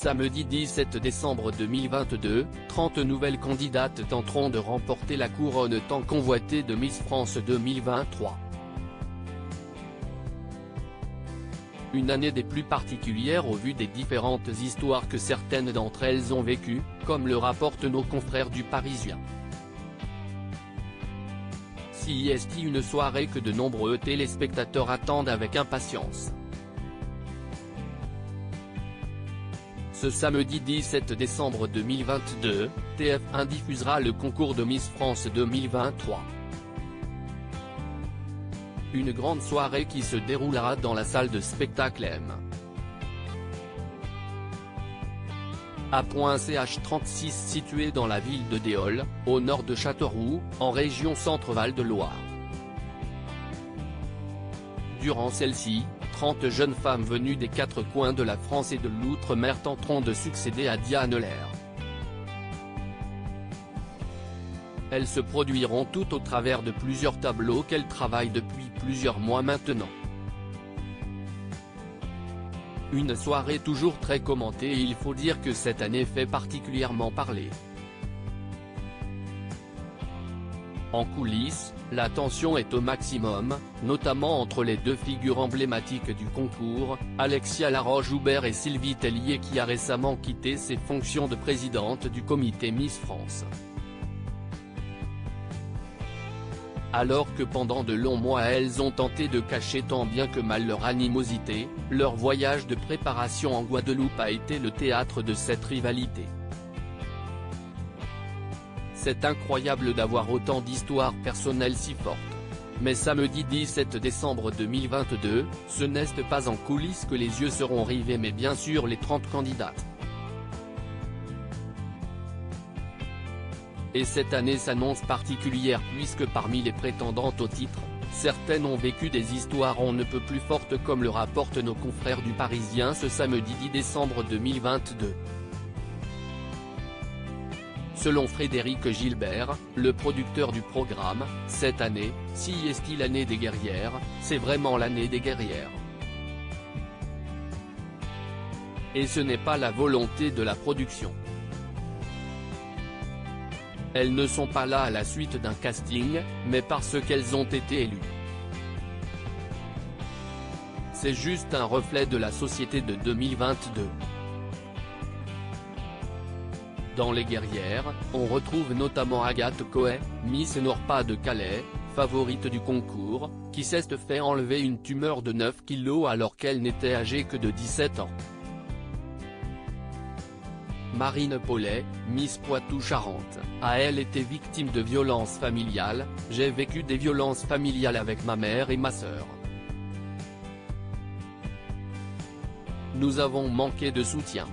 Samedi 17 décembre 2022, 30 nouvelles candidates tenteront de remporter la couronne tant convoitée de Miss France 2023. Une année des plus particulières au vu des différentes histoires que certaines d'entre elles ont vécues, comme le rapportent nos confrères du Parisien. CIST, une soirée que de nombreux téléspectateurs attendent avec impatience. Ce samedi 17 décembre 2022, TF1 diffusera le concours de Miss France 2023. Une grande soirée qui se déroulera dans la salle de spectacle M. A.ch 36 située dans la ville de Déol, au nord de Châteauroux, en région Centre-Val de Loire. Durant celle-ci, 30 jeunes femmes venues des quatre coins de la France et de l'outre-mer tenteront de succéder à Diane Lair. Elles se produiront toutes au travers de plusieurs tableaux qu'elles travaillent depuis plusieurs mois maintenant. Une soirée toujours très commentée et il faut dire que cette année fait particulièrement parler. En coulisses, la tension est au maximum, notamment entre les deux figures emblématiques du concours, Alexia Laroche-Joubert et Sylvie Tellier qui a récemment quitté ses fonctions de présidente du comité Miss France. Alors que pendant de longs mois elles ont tenté de cacher tant bien que mal leur animosité, leur voyage de préparation en Guadeloupe a été le théâtre de cette rivalité. C'est incroyable d'avoir autant d'histoires personnelles si fortes. Mais samedi 17 décembre 2022, ce n'est pas en coulisses que les yeux seront rivés mais bien sûr les 30 candidates. Et cette année s'annonce particulière puisque parmi les prétendantes au titre, certaines ont vécu des histoires on ne peut plus fortes comme le rapportent nos confrères du Parisien ce samedi 10 décembre 2022. Selon Frédéric Gilbert, le producteur du programme, cette année, CIST l'année des guerrières, c'est vraiment l'année des guerrières. Et ce n'est pas la volonté de la production. Elles ne sont pas là à la suite d'un casting, mais parce qu'elles ont été élues. C'est juste un reflet de la société de 2022. Dans les guerrières, on retrouve notamment Agathe Coët, Miss Nord-Pas-de-Calais, favorite du concours, qui s'est fait enlever une tumeur de 9 kg alors qu'elle n'était âgée que de 17 ans. Marine Paulet, Miss Poitou-Charentes, a elle été victime de violences familiales, j'ai vécu des violences familiales avec ma mère et ma sœur. Nous avons manqué de soutien.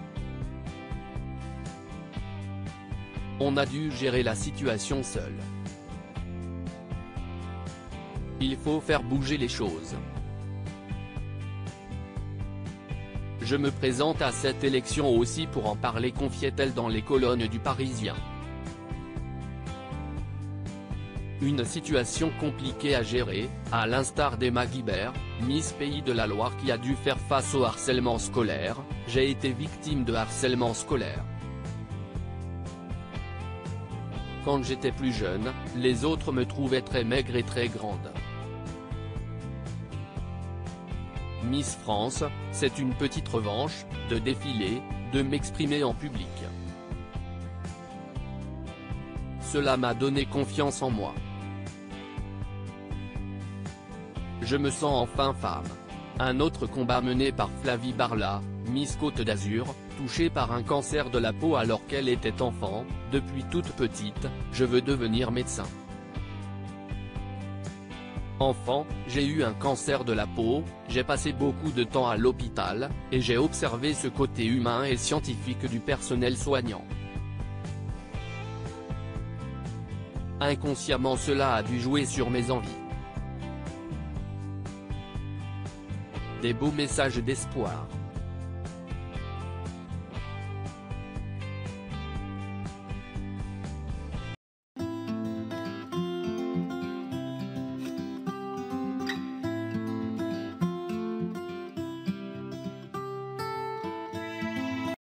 On a dû gérer la situation seul. Il faut faire bouger les choses. Je me présente à cette élection aussi pour en parler, confiait-elle dans les colonnes du Parisien. Une situation compliquée à gérer, à l'instar d'Emma Guibert, Miss Pays de la Loire qui a dû faire face au harcèlement scolaire, j'ai été victime de harcèlement scolaire. Quand j'étais plus jeune, les autres me trouvaient très maigre et très grande. Miss France, c'est une petite revanche, de défiler, de m'exprimer en public. Cela m'a donné confiance en moi. Je me sens enfin femme. Un autre combat mené par Flavie Barla, Miss Côte d'Azur, touchée par un cancer de la peau alors qu'elle était enfant, depuis toute petite, je veux devenir médecin. Enfant, j'ai eu un cancer de la peau, j'ai passé beaucoup de temps à l'hôpital, et j'ai observé ce côté humain et scientifique du personnel soignant. Inconsciemment cela a dû jouer sur mes envies. Des beaux messages d'espoir.